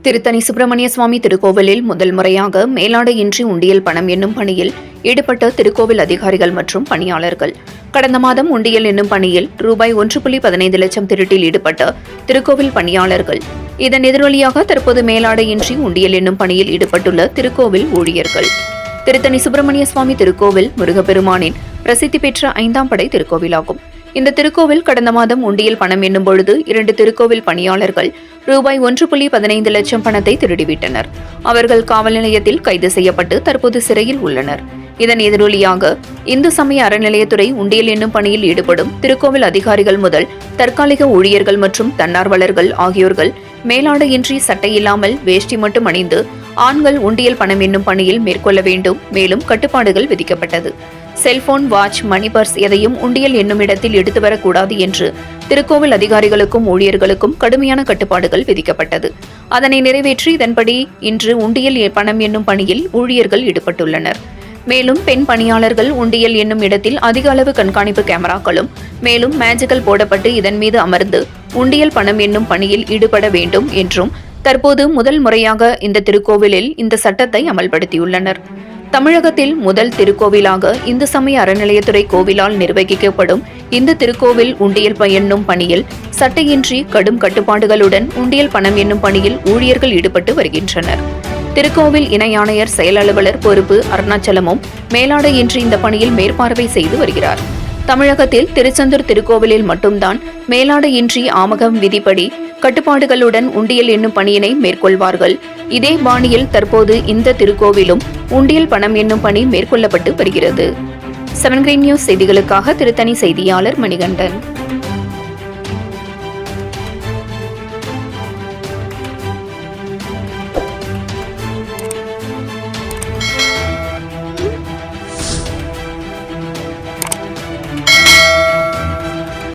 திருத்தணி சுப்பிரமணிய சுவாமி திருக்கோவிலில் முதல் முறையாக மேலாடையின்றி உண்டியல் பணம் என்னும் பணியில் ஈடுபட்ட திருக்கோவில் அதிகாரிகள் மற்றும் பணியாளர்கள் கடந்த மாதம் உண்டியல் என்னும் பணியில் ரூபாய் 1.15 லட்சம் திருட்டில் ஈடுபட்ட திருக்கோவில் பணியாளர்கள் இதன் எதிரொலியாக தற்போது மேலாடையின்றி உண்டியல் என்னும் பணியில் ஈடுபட்டுள்ள திருக்கோவில் ஊழியர்கள். திருத்தணி சுப்பிரமணிய சுவாமி திருக்கோவில் முருகப்பெருமானின் பிரசித்தி பெற்ற 5ஆம் படை திருக்கோவிலாகும். இந்த திருக்கோவில் கடந்த மாதம் உண்டியல் பணம் என்னும் பொழுது 2 திருக்கோவில் பணியாளர்கள் ரூபாய் 1.15 லட்சம் பணத்தை திருடிவிட்டனர். அவர்கள் காவல் நிலையத்தில் கைது செய்யப்பட்டு தற்போது சிறையில் உள்ளனர். இதன் எதிரொலியாக இந்து சமய அறநிலையத்துறை உண்டியல் என்னும் பணியில் ஈடுபடும் திருக்கோவில் அதிகாரிகள் முதல் தற்காலிக ஊழியர்கள் மற்றும் தன்னார்வலர்கள் ஆகியோர்கள் மேலாடையின்றி சட்டை இல்லாமல் வேஷ்டி மட்டும் அணிந்து ஆண்கள் உண்டியல் பணம் என்னும் பணியில் மேற்கொள்ள வேண்டும். மேலும் கட்டுப்பாடுகள் விதிக்கப்பட்டது. செல்போன், வாட்ச், மணி பர்ஸ் எதையும் உண்டியல் என்னும் இடத்தில் எடுத்து வரக்கூடாது என்று திருக்கோவில் அதிகாரிகளுக்கும் ஊழியர்களுக்கும் கடுமையான கட்டுப்பாடுகள் விதிக்கப்பட்டது. அதனை நிறைவேற்றி இதன்படி இன்று உண்டியல் பணம் என்னும் பணியில் ஊழியர்கள் ஈடுபட்டுள்ளனர். மேலும் பெண் பணியாளர்கள் உண்டியல் என்னும் இடத்தில் அதிக அளவு கண்காணிப்பு கேமராக்களும் மேலும் மேஜிக்கல் போடப்பட்டு இதன் மீது அமர்ந்து உண்டியல் பணம் என்னும் பணியில் ஈடுபட வேண்டும் என்றும் தற்போது முதல் முறையாக இந்த திருக்கோவிலில் இந்த சட்டத்தை அமல்படுத்தியுள்ளனர். தமிழகத்தில் முதல் திருக்கோவிலாக இந்து சமய அறநிலையத்துறை கோவிலால் நிர்வகிக்கப்படும் இந்த திருக்கோவில் உண்டியல் என்னும் பணியில் சட்டையின்றி கடும் கட்டுப்பாடுகளுடன் உண்டியல் பணம் என்னும் பணியில் ஊழியர்கள் ஈடுபட்டு வருகின்றனர். திருக்கோவில் இணை ஆணையர் செயல் அலுவலர் பொறுப்பு அருணாச்சலமும் மேலாடையின்றி இந்த பணியில் மேற்பார்வை செய்து வருகிறார். தமிழகத்தில் திருச்செந்தூர் திருக்கோவிலில் மட்டும்தான் மேலாடையின்றி ஆமகம் விதிப்படி கட்டுப்பாடுகளுடன் உண்டியல் என்னும் பணியினை மேற்கொள்வார்கள். இதே பாணியில் தற்போது இந்த திருக்கோவிலும் உண்டியல் பணம் என்னும் பணி மேற்கொள்ளப்பட்டு வருகிறது. 7 Green News செய்திகளுக்காக திருத்தணி செய்தியாளர் மணிகண்டன்.